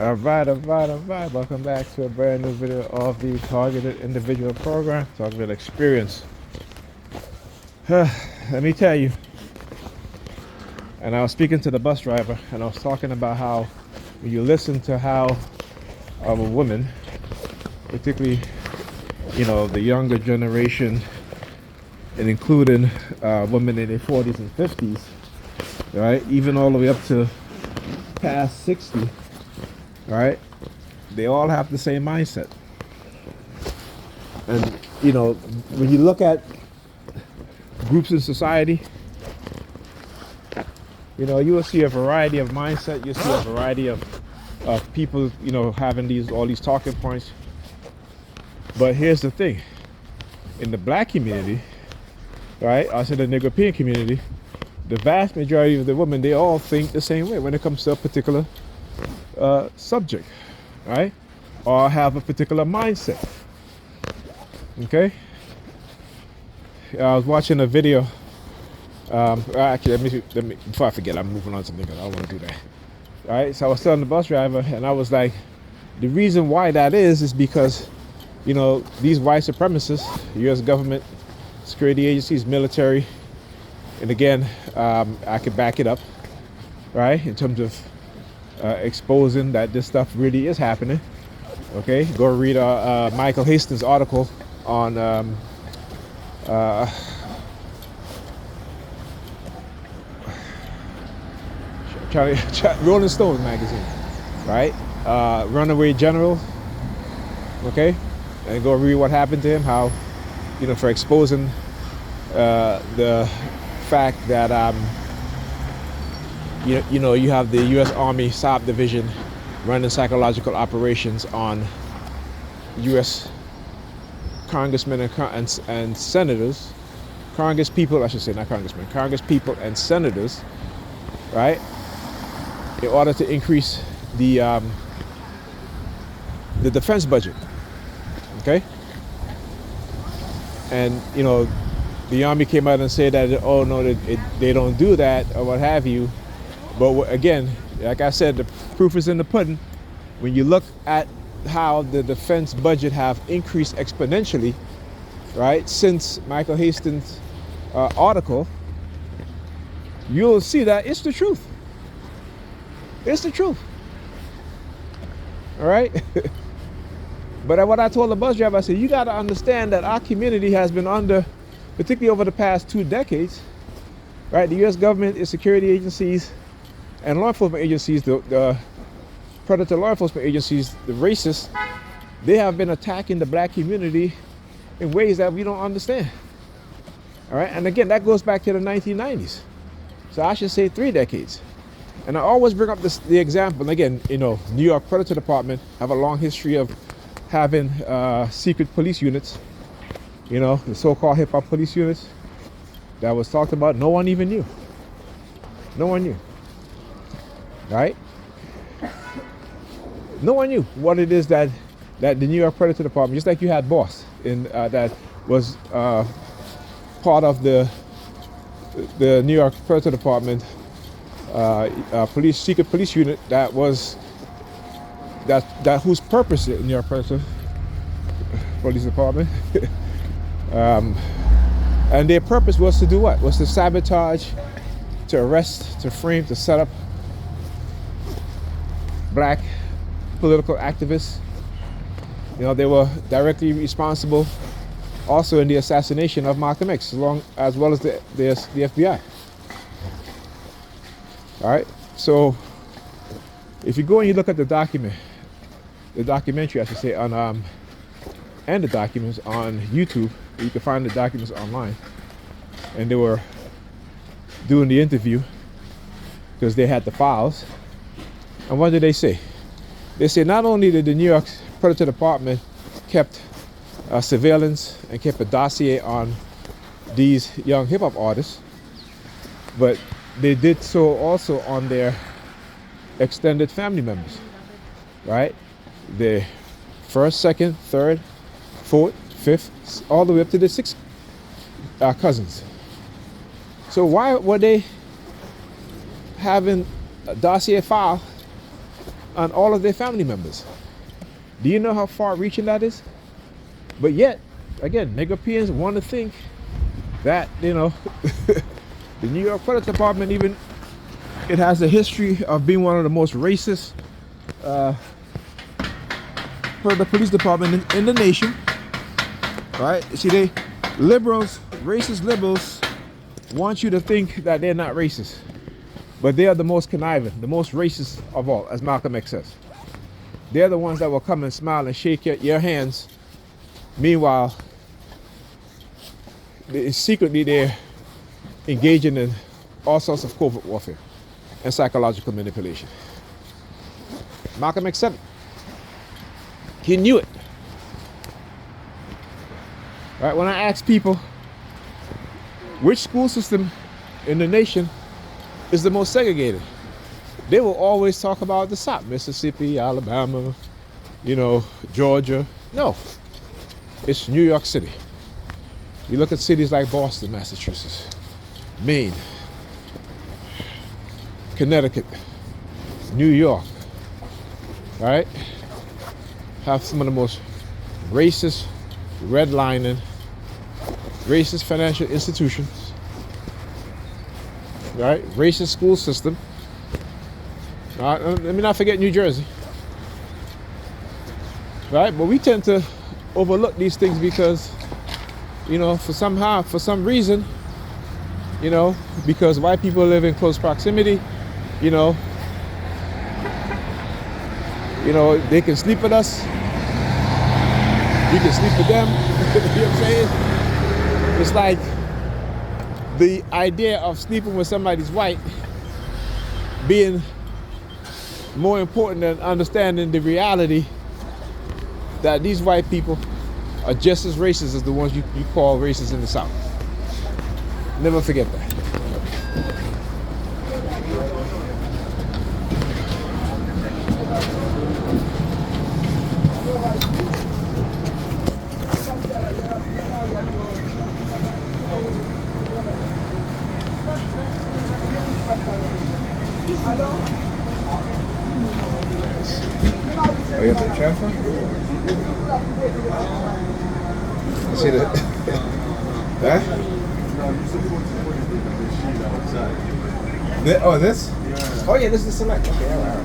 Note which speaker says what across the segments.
Speaker 1: All right. Welcome back to a brand new video of the Targeted Individual Program, Targeted Experience. Let me tell you, and I was speaking to the bus driver, and I was talking about how when you listen to how a woman, particularly, the younger generation, and including women in their 40s and 50s, right, even all the way up to past 60, right, they all have the same mindset. And when you look at groups in society, you will see a variety of mindset. You see a variety of people, having all these talking points. But here's the thing: in the black community, right, also the European community, the vast majority of the women, they all think the same way when it comes to a particular subject, right, or have a particular mindset. Okay. I was watching a video. Actually, let me before I forget, I'm moving on to something because I don't want to do that. All right. So I was telling the bus driver, and I was like, the reason why that is because, these white supremacists, U.S. government, security agencies, military, and again, I could back it up, right, in terms of exposing that this stuff really is happening. Okay, go read Michael Hastings' article on Rolling Stone magazine, right? Runaway General. Okay, and go read what happened to him. How, for exposing the fact that you have the U.S. Army SOP division running psychological operations on U.S. congressmen and senators, Congress people, I should say, not congressmen, Congress people and senators, right, in order to increase the defense budget. Okay, and the Army came out and said that, oh no, they don't do that or what have you. But again, like I said, the proof is in the pudding. When you look at how the defense budget have increased exponentially, right, since Michael Hastings' article, you'll see that it's the truth. It's the truth. All right. But what I told the bus driver, I said, you got to understand that our community has been under, particularly over the past 2 decades, right, the U.S. government, its security agencies, and law enforcement agencies, the predator law enforcement agencies, the racists, they have been attacking the black community in ways that we don't understand. All right, and again, that goes back to the 1990s. So I should say 3 decades. And I always bring up the example. And again, New York Predator Department have a long history of having secret police units. The so-called hip-hop police units that was talked about. No one even knew. No one knew. Right? No one knew what it is that the New York Predator Department, just like you had Boss in that was part of the New York Predator Department secret police unit that whose purpose in New York Predator Police Department and their purpose was to do what? Was to sabotage, to arrest, to frame, to set up black political activists. They were directly responsible also in the assassination of Malcolm X, as well as the FBI. All right. So if you go and you look at the documentary, I should say, on and the documents on YouTube, you can find the documents online. And they were doing the interview because they had the files. And what did they say? They said not only did the New York Predator Department kept surveillance and kept a dossier on these young hip-hop artists, but they did so also on their extended family members, right? The first, second, third, fourth, fifth, all the way up to the sixth cousins. So why were they having a dossier file on all of their family members. Do you know how far-reaching that is? But yet, again, Nigerians want to think that, you know, the New York Police Department, even, it has a history of being one of the most racist the police department in the nation. Right? See, they liberals, racist liberals, want you to think that they're not racist, but they are the most conniving, the most racist of all, as Malcolm X says. They're the ones that will come and smile and shake your hands. Meanwhile, secretly they're engaging in all sorts of covert warfare and psychological manipulation. Malcolm X said it. He knew it. Right? When I ask people which school system in the nation is the most segregated, they will always talk about the South, Mississippi, Alabama, you know, Georgia. No, it's New York City. You look at cities like Boston, Massachusetts, Maine, Connecticut, New York, right? Have some of the most racist, redlining, racist financial institutions, right? Racist school system. Let me not forget New Jersey, right? But we tend to overlook these things because, you know, for some reason, you know, because white people live in close proximity, you know, they can sleep with us, we can sleep with them. You know what I'm saying? It's like the idea of sleeping with somebody's white being more important than understanding the reality that these white people are just as racist as the ones you call racist in the South. Never forget that. Oh, you have the transfer? See that? That? Oh, this? Oh, yeah, this is the select. Okay, all right.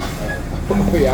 Speaker 1: Oh, yeah.